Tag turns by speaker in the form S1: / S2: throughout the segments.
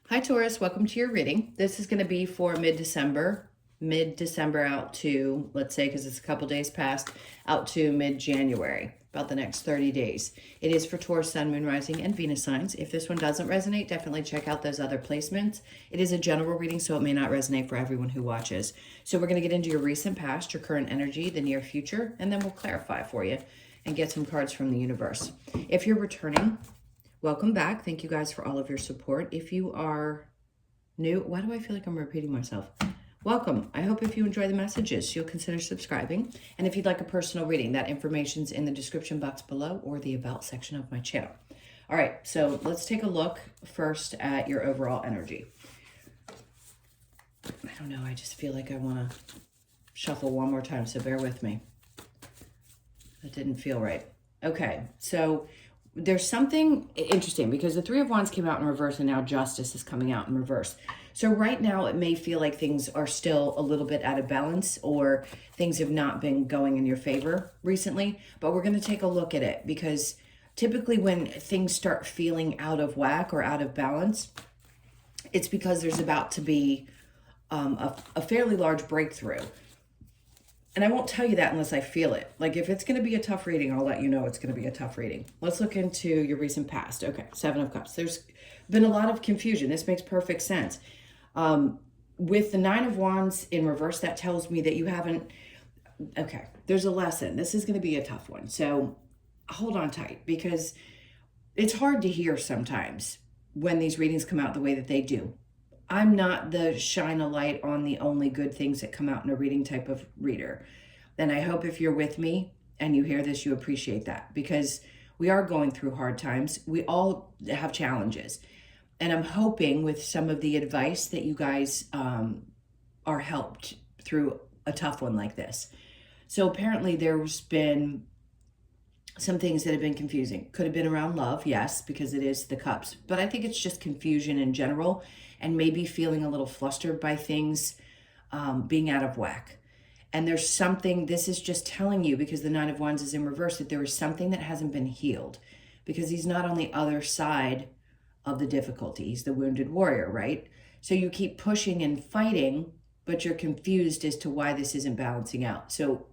S1: Hi Taurus, welcome to your reading. This is going to be for mid-December out to, let's say, because it's a couple days past, out to mid-January, about the next 30 days. It is for Taurus, Sun, Moon, Rising, and Venus signs. If this one doesn't resonate, definitely check out those other placements. It is a general reading, so it may not resonate for everyone who watches. So we're going to get into your recent past, your current energy, the near future, and then we'll clarify for you and get some cards from the universe. If you're returning, welcome back. Thank you guys for all of your support. If you are new, why do I feel like I'm repeating myself? Welcome. I hope if you enjoy the messages, you'll consider subscribing. And if you'd like a personal reading, that information's in the description box below or the about section of my channel. All right, so let's take a look first at your overall energy. I don't know, I just feel like I want to shuffle one more time, so bear with me. That didn't feel right. Okay, so there's something interesting because the Three of Wands came out in reverse and now Justice is coming out in reverse. So right now it may feel like things are still a little bit out of balance or things have not been going in your favor recently, but we're going to take a look at it because typically when things start feeling out of whack or out of balance, it's because there's about to be a fairly large breakthrough. And I won't tell you that unless I feel it. Like if it's going to be a tough reading, I'll let you know it's going to be a tough reading. Let's look into your recent past. Okay, Seven of Cups. There's been a lot of confusion. This makes perfect sense. With the Nine of Wands in reverse, that tells me that you haven't... Okay, there's a lesson. This is going to be a tough one. So hold on tight because it's hard to hear sometimes when these readings come out the way that they do. I'm not the shine a light on the only good things that come out in a reading type of reader. And I hope if you're with me and you hear this, you appreciate that because we are going through hard times. We all have challenges. And I'm hoping with some of the advice that you guys are helped through a tough one like this. So apparently there's been some things that have been confusing. Could have been around love, yes, because it is the cups. But I think it's just confusion in general and maybe feeling a little flustered by things being out of whack. And there's something, this is just telling you, because the Nine of Wands is in reverse, that there is something that hasn't been healed. Because he's not on the other side of the difficulty. He's the wounded warrior, right? So you keep pushing and fighting, but you're confused as to why this isn't balancing out. So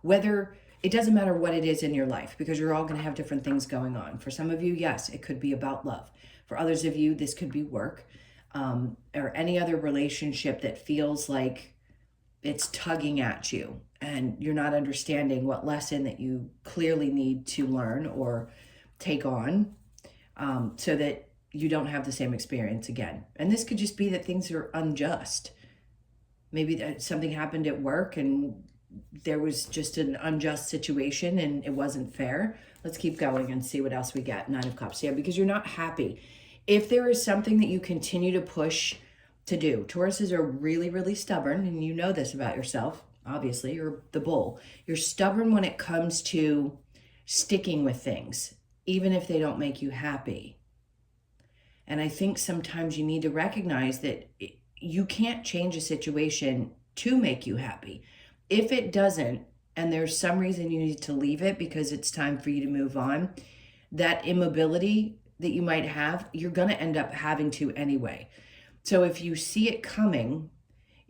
S1: whether... It doesn't matter what it is in your life because you're all going to have different things going on. For some of you, yes, it could be about love. For others of you, this could be work or any other relationship that feels like it's tugging at you and you're not understanding what lesson that you clearly need to learn or take on so that you don't have the same experience again. And this could just be that things are unjust. Maybe that something happened at work and there was just an unjust situation and it wasn't fair. Let's keep going and see what else we get. Nine of Cups. Yeah, because you're not happy. If there is something that you continue to push to do, Tauruses are really, really stubborn. And you know this about yourself. Obviously, you're the bull. You're stubborn when it comes to sticking with things, even if they don't make you happy. And I think sometimes you need to recognize that you can't change a situation to make you happy. If it doesn't, and there's some reason you need to leave it because it's time for you to move on, that immobility that you might have, you're going to end up having to anyway. So if you see it coming,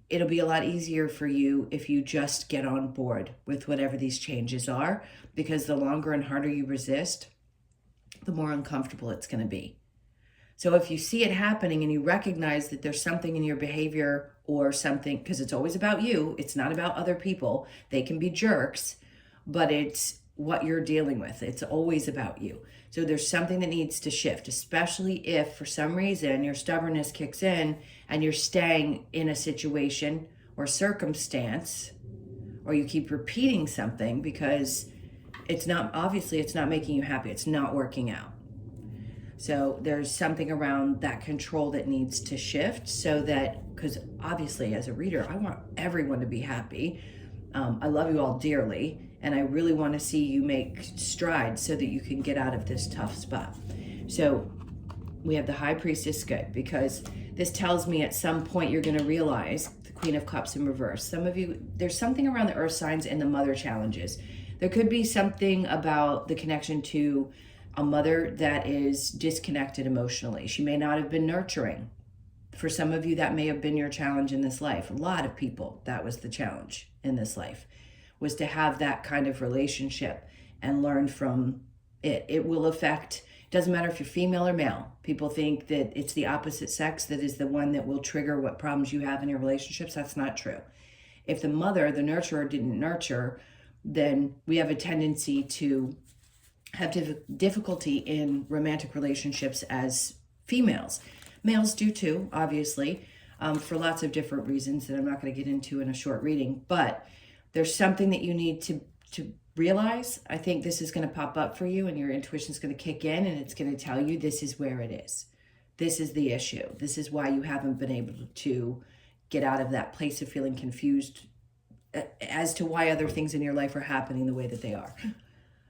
S1: it'll be a lot easier for you if you just get on board with whatever these changes are, because the longer and harder you resist, the more uncomfortable it's going to be. So if you see it happening and you recognize that there's something in your behavior or something, because it's always about you, it's not about other people. They can be jerks, but it's what you're dealing with. It's always about you. So there's something that needs to shift, especially if for some reason your stubbornness kicks in and you're staying in a situation or circumstance, or you keep repeating something because it's not, obviously it's not making you happy. It's not working out. So there's something around that control that needs to shift so that, because obviously as a reader, I want everyone to be happy. I love you all dearly, and I really want to see you make strides so that you can get out of this tough spot. So we have the High Priestess, good, because this tells me at some point you're going to realize the Queen of Cups in reverse. Some of you, there's something around the earth signs and the mother challenges. There could be something about the connection to a mother that is disconnected emotionally. She may not have been nurturing. For some of you, that may have been your challenge in this life. A lot of people, that was the challenge in this life, was to have that kind of relationship and learn from it. It will affect, doesn't matter if you're female or male. People think that it's the opposite sex that is the one that will trigger what problems you have in your relationships. That's not true. If the mother, the nurturer, didn't nurture, then we have a tendency to have difficulty in romantic relationships as females. Males do too, obviously, for lots of different reasons that I'm not going to get into in a short reading. But there's something that you need to realize. I think this is going to pop up for you, and your intuition is going to kick in, and it's going to tell you this is where it is. This is the issue. This is why you haven't been able to get out of that place of feeling confused as to why other things in your life are happening the way that they are.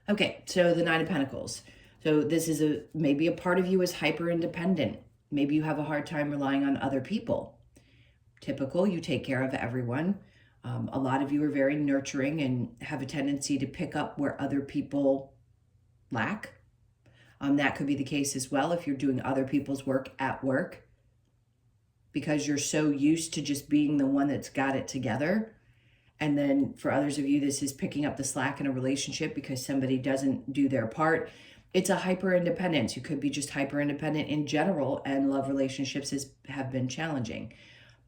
S1: Okay, so the Nine of Pentacles. So this is maybe a part of you is hyper independent. Maybe you have a hard time relying on other people. Typical, you take care of everyone. A lot of you are very nurturing and have a tendency to pick up where other people lack. That could be the case as well if you're doing other people's work at work, because you're so used to just being the one that's got it together. And then for others of you, this is picking up the slack in a relationship because somebody doesn't do their part. It's a hyper independence. You could be just hyper independent in general, and love relationships have been challenging.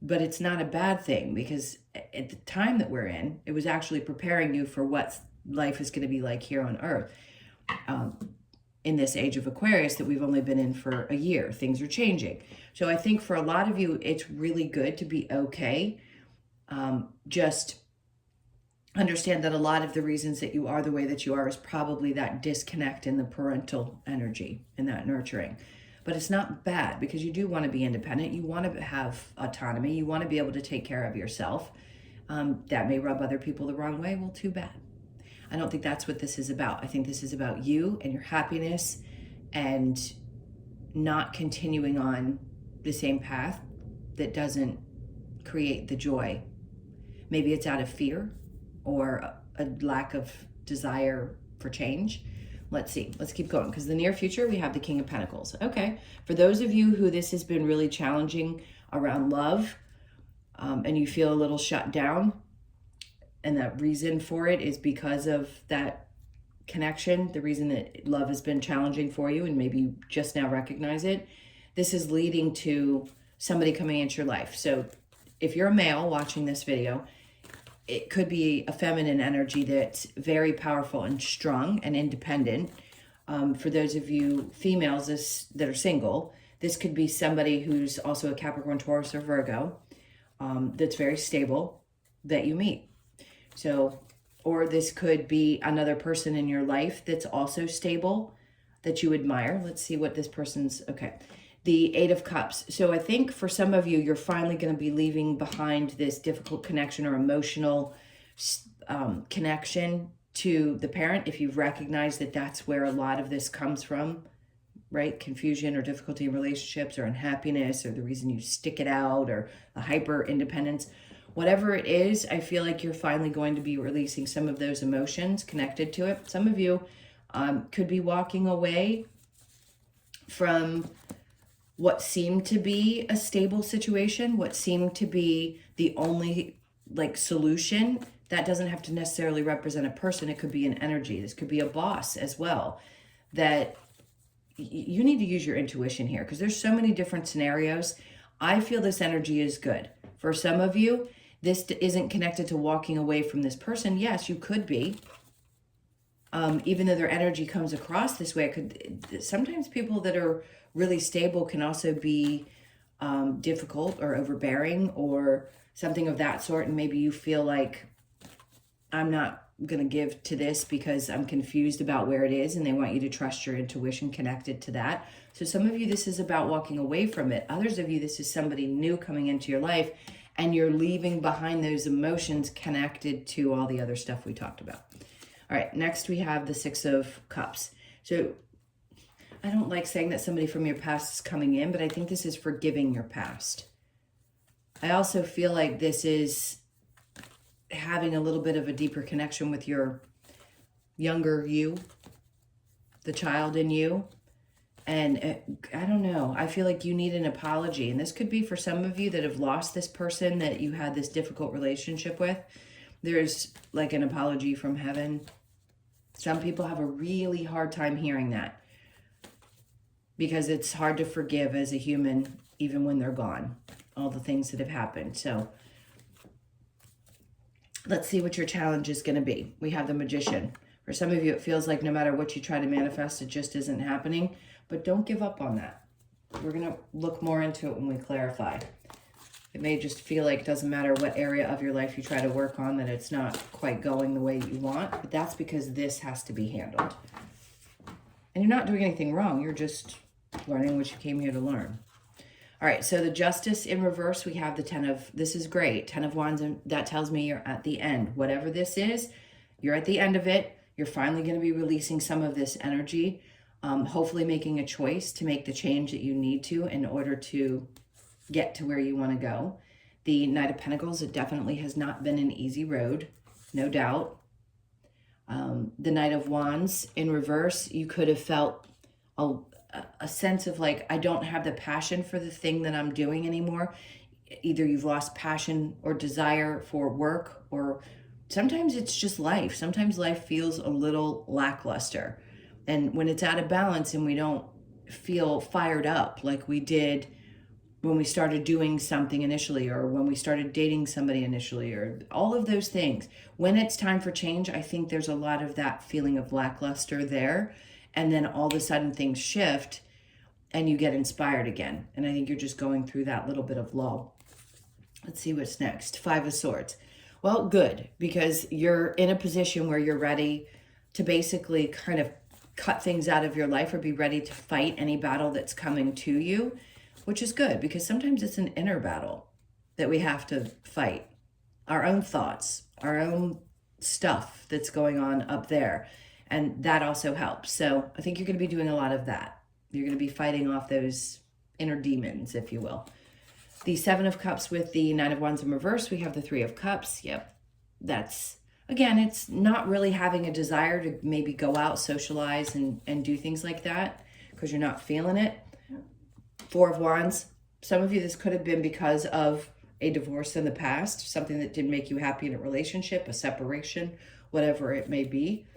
S1: But it's not a bad thing, because at the time that we're in, it was actually preparing you for what life is going to be like here on Earth. In this age of Aquarius that we've only been in for a year, things are changing. So I think for a lot of you, it's really good to be okay. Just understand that a lot of the reasons that you are the way that you are is probably that disconnect in the parental energy and that nurturing. But it's not bad, because you do want to be independent. You want to have autonomy. You want to be able to take care of yourself. That may rub other people the wrong way. Well, too bad. I don't think that's what this is about. I think this is about you and your happiness, and not continuing on the same path that doesn't create the joy. Maybe it's out of fear or a lack of desire for change. Let's see. Let's keep going, because the near future, we have the King of Pentacles. Okay. For those of you who this has been really challenging around love, and you feel a little shut down, and that reason for it is because of that connection, the reason that love has been challenging for you, and maybe you just now recognize it, this is leading to somebody coming into your life. So if you're a male watching this video, it could be a feminine energy that's very powerful and strong and independent. For those of you females that are single, this could be somebody who's also a Capricorn, Taurus, or Virgo, that's very stable that you meet. So, or this could be another person in your life that's also stable that you admire. Let's see what this person's, okay. The Eight of Cups. So I think for some of you, you're finally going to be leaving behind this difficult connection or emotional connection to the parent, if you've recognized that that's where a lot of this comes from, right? Confusion or difficulty in relationships or unhappiness, or the reason you stick it out, or the hyper independence. Whatever it is, I feel like you're finally going to be releasing some of those emotions connected to it. Some of you could be walking away from what seemed to be a stable situation, what seemed to be the only solution. That doesn't have to necessarily represent a person. It could be an energy. This could be a boss as well. That you need to use your intuition here, because there's so many different scenarios. I feel this energy is good. For some of you, this isn't connected to walking away from this person. Yes, you could be. Even though their energy comes across this way, sometimes people that are really stable can also be difficult or overbearing or something of that sort. And maybe you feel like, I'm not going to give to this because I'm confused about where it is, and they want you to trust your intuition connected to that. So some of you, this is about walking away from it. Others of you, this is somebody new coming into your life, and you're leaving behind those emotions connected to all the other stuff we talked about. All right, next we have the Six of Cups. So I don't like saying that somebody from your past is coming in, but I think this is forgiving your past. I also feel like this is having a little bit of a deeper connection with your younger you, the child in you, And I don't know, I feel like you need an apology. And this could be for some of you that have lost this person that you had this difficult relationship with. There's like an apology from heaven. Some people have a really hard time hearing that because it's hard to forgive as a human, even when they're gone, all the things that have happened. So let's see what your challenge is going to be. We have the Magician. For some of you, it feels like no matter what you try to manifest, it just isn't happening. But don't give up on that. We're going to look more into it when we clarify. It may just feel like it doesn't matter what area of your life you try to work on, that it's not quite going the way you want. But that's because this has to be handled. And you're not doing anything wrong. You're just learning what you came here to learn. All right, so the Justice in reverse, we have the 10 of, this is great, 10 of Wands, and that tells me you're at the end. Whatever this is, you're at the end of it. You're finally going to be releasing some of this energy, hopefully making a choice to make the change that you need to in order to get to where you want to go. The Knight of Pentacles, it definitely has not been an easy road, no doubt. The Knight of Wands in reverse, you could have felt a sense of like, I don't have the passion for the thing that I'm doing anymore. Either you've lost passion or desire for work, or sometimes it's just life. Sometimes life feels a little lackluster. And when it's out of balance and we don't feel fired up like we did when we started doing something initially, or when we started dating somebody initially, or all of those things, when it's time for change, I think there's a lot of that feeling of lackluster there. And then all of a sudden things shift and you get inspired again. And I think you're just going through that little bit of lull. Let's see what's next. 5 of Swords. Well, good, because you're in a position where you're ready to basically kind of cut things out of your life or be ready to fight any battle that's coming to you, which is good because sometimes it's an inner battle that we have to fight. Our own thoughts, our own stuff that's going on up there. And that also helps. So I think you're going to be doing a lot of that. You're going to be fighting off those inner demons, if you will. The 7 of Cups with the 9 of Wands in reverse, we have the 3 of Cups. Yep. That's, again, it's not really having a desire to maybe go out, socialize, and do things like that because you're not feeling it. 4 of Wands. Some of you, this could have been because of a divorce in the past, something that didn't make you happy in a relationship, a separation, whatever it may be.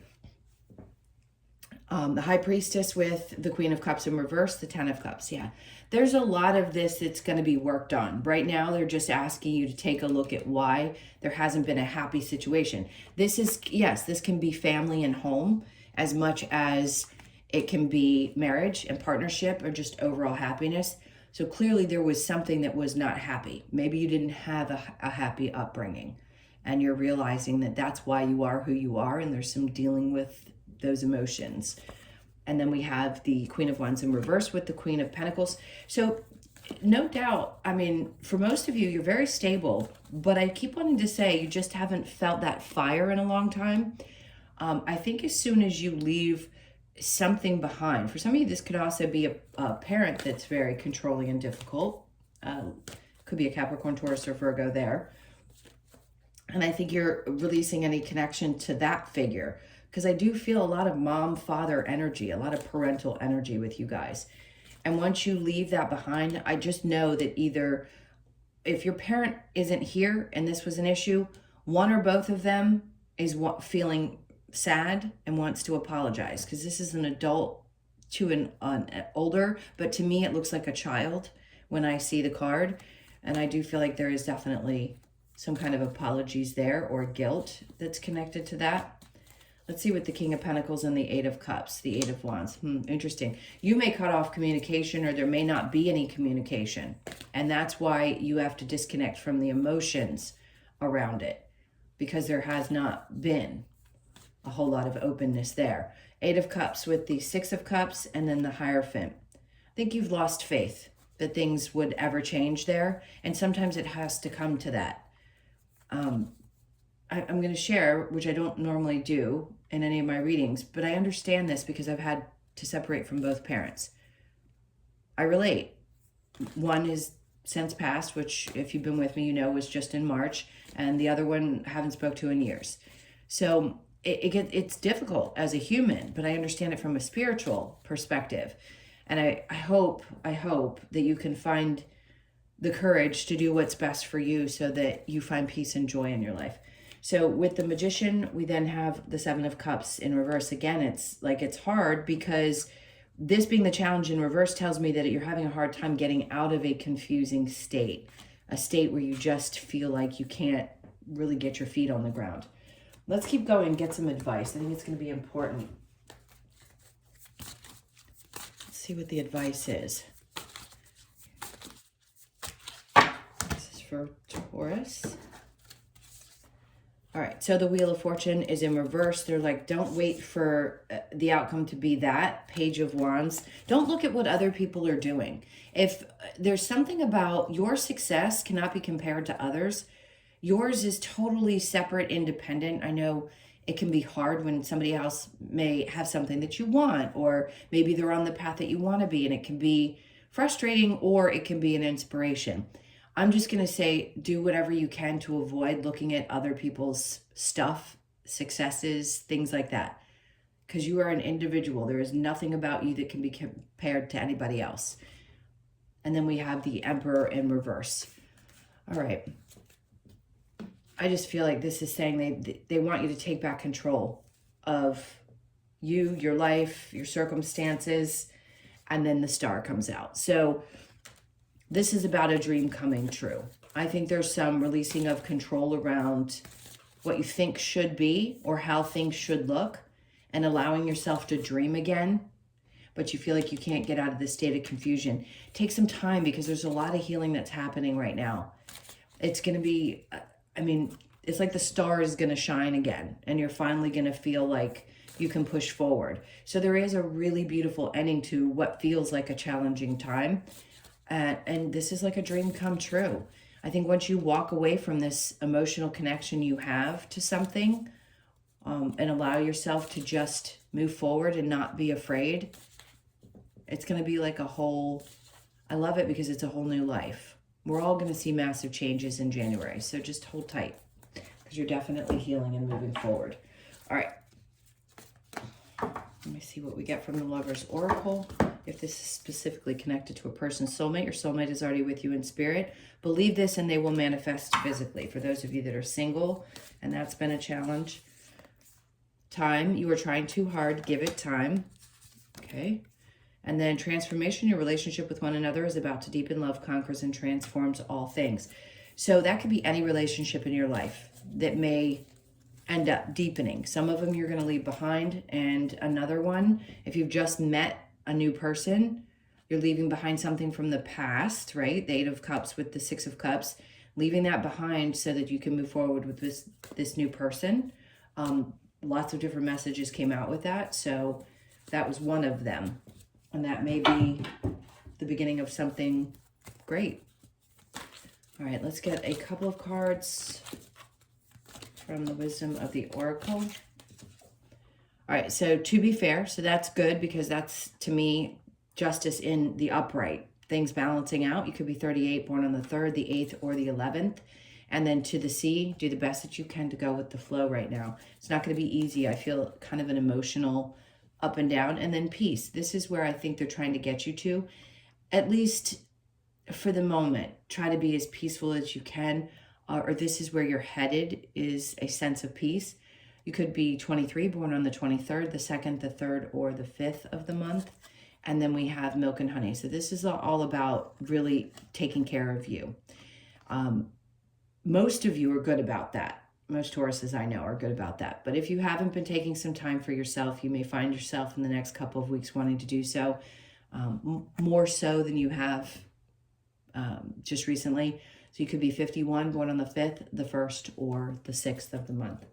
S1: The High Priestess with the Queen of Cups in reverse, the 10 of Cups. Yeah, there's a lot of this that's going to be worked on. Right now, they're just asking you to take a look at why there hasn't been a happy situation. This is, yes, this can be family and home as much as it can be marriage and partnership or just overall happiness. So clearly there was something that was not happy. Maybe you didn't have a happy upbringing and you're realizing that that's why you are who you are, and there's some dealing with those emotions. And then we have the Queen of Wands in reverse with the Queen of Pentacles. So no doubt, I mean, for most of you, you're very stable, but I keep wanting to say you just haven't felt that fire in a long time. I think as soon as you leave something behind, for some of you, this could also be a parent that's very controlling and difficult. Could be a Capricorn, Taurus, or Virgo there. And I think you're releasing any connection to that figure, because I do feel a lot of mom-father energy, a lot of parental energy with you guys. And once you leave that behind, I just know that either if your parent isn't here and this was an issue, one or both of them is feeling sad and wants to apologize, because this is an adult to an older, but to me it looks like a child when I see the card. And I do feel like there is definitely some kind of apologies there or guilt that's connected to that. Let's see what the King of Pentacles and the 8 of Cups, the 8 of Wands. Interesting. You may cut off communication, or there may not be any communication. And that's why you have to disconnect from the emotions around it, because there has not been a whole lot of openness there. 8 of Cups with the 6 of Cups and then the Hierophant. I think you've lost faith that things would ever change there. And sometimes it has to come to that. I'm going to share, which I don't normally do in any of my readings, but I understand this because I've had to separate from both parents. I relate. One is since passed, which if you've been with me, you know, was just in March, and the other one haven't spoke to in years. So it's difficult as a human, but I understand it from a spiritual perspective. And I hope that you can find the courage to do what's best for you so that you find peace and joy in your life. So with the Magician, we then have the Seven of Cups in reverse. Again, it's hard because this being the challenge in reverse tells me that you're having a hard time getting out of a confusing state, a state where you just feel like you can't really get your feet on the ground. Let's keep going and get some advice. I think it's going to be important. Let's see what the advice is. This is for Taurus. All right, so the Wheel of Fortune is in reverse. They're like, don't wait for the outcome to be that. Page of Wands. Don't look at what other people are doing. If there's something about your success cannot be compared to others, yours is totally separate, independent. I know it can be hard when somebody else may have something that you want, or maybe they're on the path that you want to be, and it can be frustrating, or it can be an inspiration. I'm just going to say, do whatever you can to avoid looking at other people's stuff, successes, things like that. Because you are an individual. There is nothing about you that can be compared to anybody else. And then we have the Emperor in reverse. All right. I just feel like this is saying they want you to take back control of you, your life, your circumstances, and then the Star comes out. So this is about a dream coming true. I think there's some releasing of control around what you think should be or how things should look, and allowing yourself to dream again, but you feel like you can't get out of this state of confusion. Take some time, because there's a lot of healing that's happening right now. It's going to be, it's like the star is going to shine again, and you're finally going to feel like you can push forward. So there is a really beautiful ending to what feels like a challenging time. And this is like a dream come true. I think once you walk away from this emotional connection you have to something, and allow yourself to just move forward and not be afraid, it's going to be like I love it because it's a whole new life. We're all going to see massive changes in January. So just hold tight, because you're definitely healing and moving forward. All right. Let me see what we get from the Lover's Oracle. If this is specifically connected to a person's soulmate, your soulmate is already with you in spirit. Believe this and they will manifest physically. For those of you that are single and that's been a challenge. Time, you are trying too hard. Give it time. Okay. And then transformation, your relationship with one another is about to deepen. Love conquers and transforms all things. So that could be any relationship in your life that may end up deepening. Some of them you're going to leave behind, and another one, if you've just met a new person, you're leaving behind something from the past, right? The Eight of Cups with the Six of Cups, leaving that behind so that you can move forward with this new person. Lots of different messages came out with that, so that was one of them, and that may be the beginning of something great. All right, let's get a couple of cards from the Wisdom of the Oracle. All right, so to be fair, so that's good, because that's, to me, justice in the upright, things balancing out. You could be 38, born on the 3rd, the 8th, or the 11th. And then to the sea, do the best that you can to go with the flow right now. It's not going to be easy. I feel kind of an emotional up and down. And then peace. This is where I think they're trying to get you to, at least for the moment. Try to be as peaceful as you can. Or this is where you're headed, is a sense of peace. You could be 23, born on the 23rd, the 2nd, the 3rd, or the 5th of the month. And then we have milk and honey. So this is all about really taking care of you. Most of you are good about that. Most Tauruses I know are good about that. But if you haven't been taking some time for yourself, you may find yourself in the next couple of weeks wanting to do so, more so than you have just recently. So you could be 51, born on the 5th, the 1st, or the 6th of the month.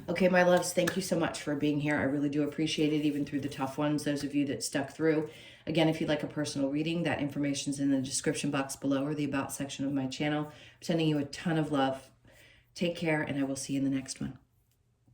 S1: Okay, my loves, thank you so much for being here. I really do appreciate it, even through the tough ones, those of you that stuck through. Again, if you'd like a personal reading, that information's in the description box below, or the About section of my channel. I'm sending you a ton of love. Take care, and I will see you in the next one.